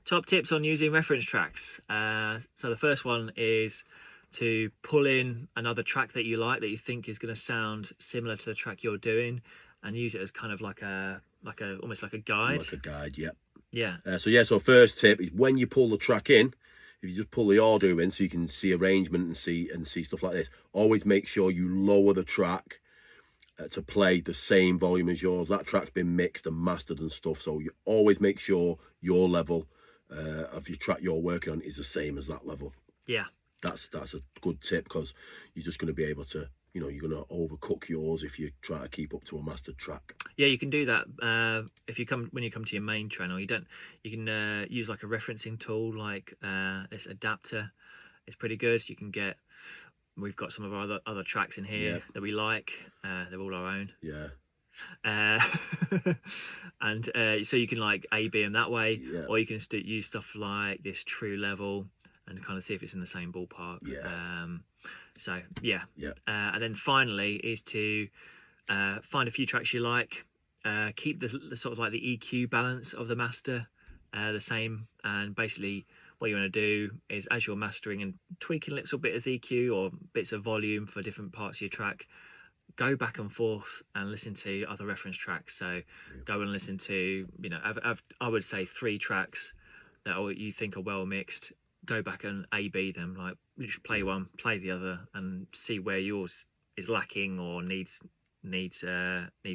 Top tips on using reference tracks. So the first one is to pull in another track that you like, that you think is going to sound similar to the track you're doing, and use it as kind of like a almost like a guide. Like a guide, yeah. Yeah. So first tip is when you pull the track in, if you just pull the audio in so you can see arrangement and see stuff like this, always make sure you lower the track to play the same volume as yours. That track's been mixed and mastered and stuff, so you always make sure your level of your track you're working on is the same as that level. Yeah. That's a good tip, because you're just going to be able to, you're going to overcook yours if you try to keep up to a mastered track. Yeah, you can do that when you come to your main channel. You can use like a referencing tool like this adapter. It's pretty good. You can get. We've got some of our other tracks in here that we like. They're all our own. Yeah. And so you can like A/B them that way, Yeah. or you can use stuff like this True Level and kind of see if it's in the same ballpark. Yeah. So yeah. Yeah. And then finally is to find a few tracks you like. Keep the sort of like the EQ balance of the master the same, and basically what you want to do is, as you're mastering and tweaking little bits of EQ or bits of volume for different parts of your track, go back and forth and listen to other reference tracks. So go and listen to, I would say 3 tracks that you think are well mixed. Go back and A/B them, like literally play one, play the other, and see where yours is lacking or needs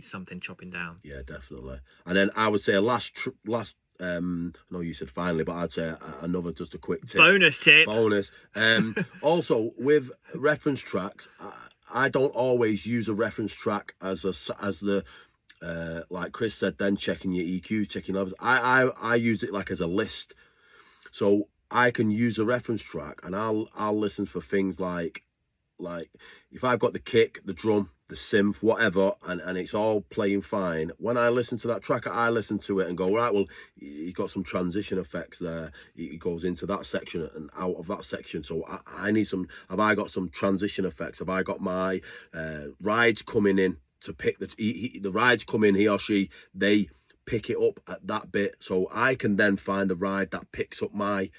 something chopping down. Yeah, definitely. And then I would say I know you said finally, but I'd say another, just a quick tip. Bonus tip. Also, with reference tracks, I don't always use a reference track as the like Chris said, then checking your EQ, checking levels. I use it like as a list. So I can use a reference track and I'll listen for things like if I've got the kick, the drum, the synth, whatever, and it's all playing fine, when I listen to that track, I listen to it and go, right, well, he's got some transition effects there. He goes into that section and out of that section. So I need some, have I got some transition effects? Have I got my rides coming in to pick the rides come in, he or she, they pick it up at that bit. So I can then find the ride that picks up my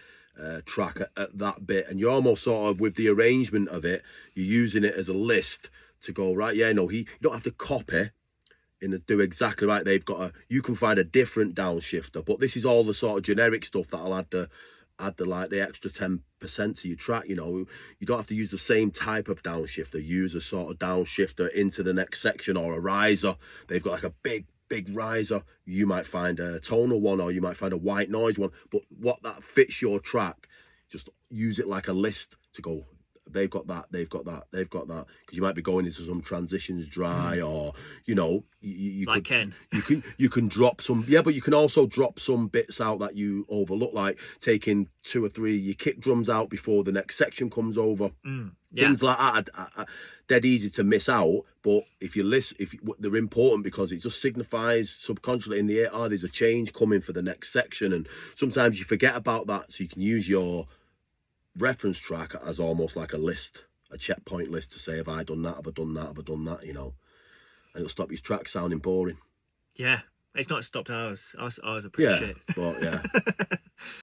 track at that bit, and you're almost sort of, with the arrangement of it, you're using it as a list to go, right, yeah, no, you don't have to copy and do exactly right. You can find a different downshifter, but this is all the sort of generic stuff that'll add the extra 10% to your track. You don't have to use the same type of downshifter. Use a sort of downshifter into the next section, or a riser. They've got like a big riser. You might find a tonal one, or you might find a white noise one, but what that fits your track, just use it like a list to go, they've got that, because you might be going into some transitions dry, or you can drop some, but you can also drop some bits out that you overlook, like taking 2 or 3 your kick drums out before the next section comes over. Things like that are dead easy to miss out, but if you listen, they're important, because it just signifies subconsciously in the ear, there's a change coming for the next section, and sometimes you forget about that. So you can use your reference track as almost like a list, a checkpoint list, to say, have I done that, have I done that, and it'll stop your track sounding boring. Yeah, it's not stopped ours. Ours are pretty shit. But yeah.